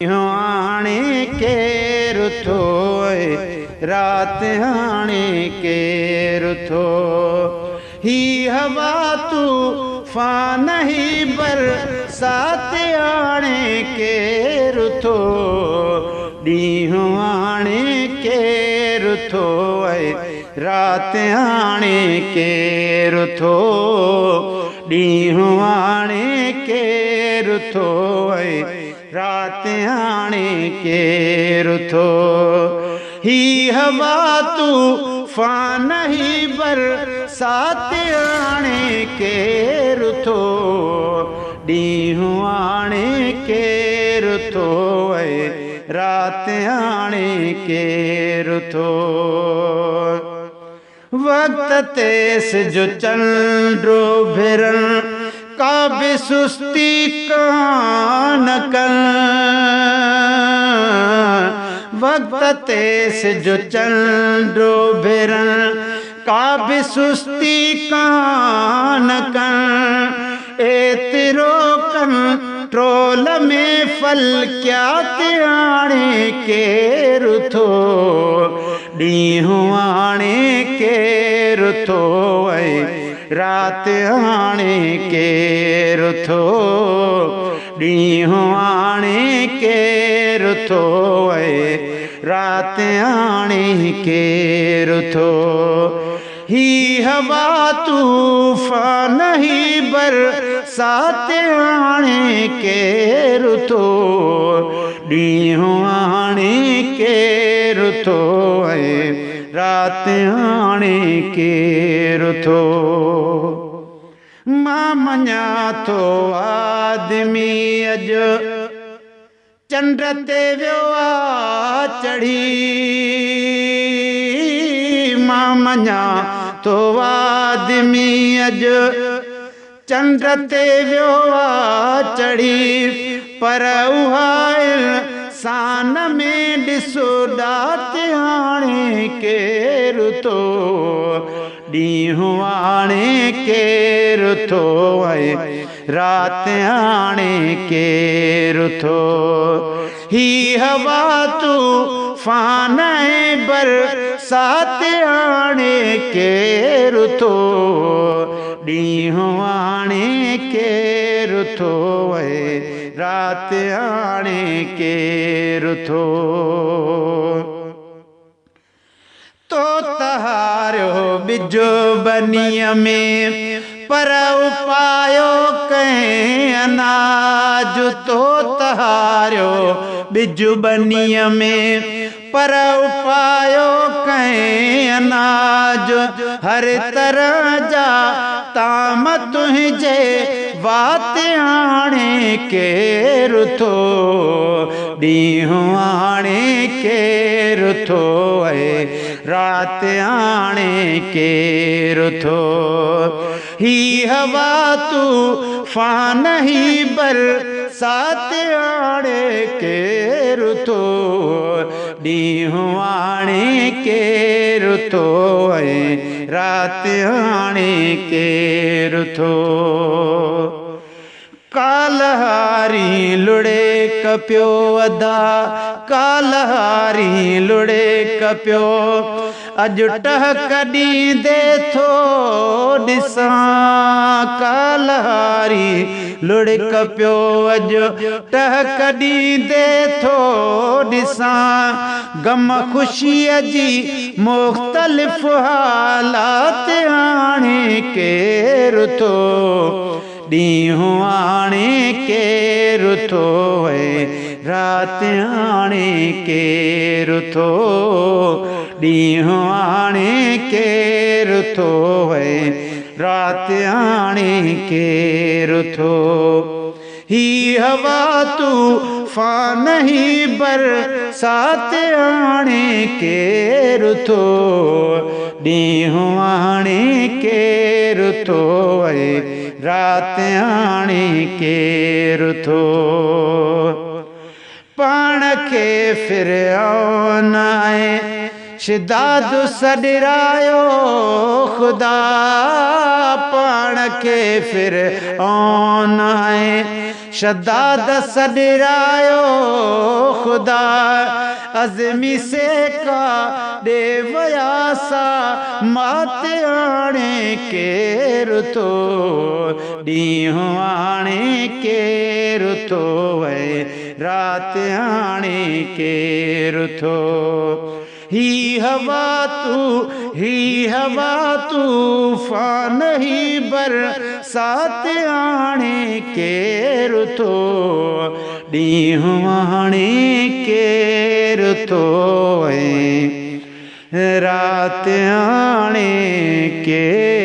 हाणे केरु थो रात हाणे केरु थो ही हवा तूफान ही बरसात हाणे केरु थो ॾींहुं हाणे केरु थो रात हाणे केरु थो ॾींहुं हाणे केरु थो रात हाणे केरु थो ही हवा तूफान ही बरसात हाणे केरु थो ॾींहुं हाणे केरु थो रात हाणे केरु थो वक्त ते सिजु चंडो भिरण का भी सुस्ती कान कर वक्त ते सिजु चंडो भिरण का भी सुस्ती कान कर एतिरो कंट्रोल में फलकियात हाणे केरु थो ॾींहुं हाणे केरु थो रात हाणे केरु थो ॾींहुं हाणे केरु थो रात हाणे केरु थो ही हवा तूफान ही बरसात हाणे केरु थो ॾींहुं हाणे केरु थो रात हाणे केरु थो मां मञा थो आदमी अॼु चंड ते वियो आहे चढ़ी मां मञा थो आदमी अॼु चंड ते वियो आहे चढ़ी पर उहा इंसान में ॾिसो ॾात हाणे केरु थो ॾींहुं हाणे केरु थो रात हाणे केरु थो ही हवा तूफान बरसात हाणे केरु थो ॾींहुं हाणे केरु थो रात हाणे केरु थो तो तहारियो बिजो बनीअ में पर उपायो कंहिं अनाज तो तहारियो बिजु बनीअ में पर उपायो कंहिं अनाज हर तरह जा ताम तुंहिंजे वात हाणे केरु थो ॾींहुं हाणे केरु थो रात हाणे केरु थो ही हवा तूफान ही बरसात हाणे केरु थो ॾींहुं हाणे केरु थो रात हाणे केरु थो कालहारी लुड़े कपियो अदा कालहारी लुड़े कपियो अॼु टहक ॾींदे थो ॾिसां कालहारी लुड़े कपियो अॼु टहक ॾींदे थो ॾिसां गम ख़ुशीअ जी मुख़्तलिफ़ हालात हाणे केरु थो ॾींहुं हाणे केरु थो रात हाणे केरु थो ॾींहुं हाणे केरु थो रात हाणे केरु थो ही हवा तूफान ही बरसात हाणे केरु थो ॾींहुं हाणे केरु थो रात हाणे केरु थो पाण खे फिरौन शिदाद सॾिरायो ख़ुदा पाण खे फिरौन शदाद सॾिरायो खुदा अज़मी से का दे वयासा माते आने केर तो ॾींहुं आणे केर थो वए रात आणे केर थो ही हवा तूफान ही बरसात आणे केर थो ॾींहुं आणे केर थो रात आणे केर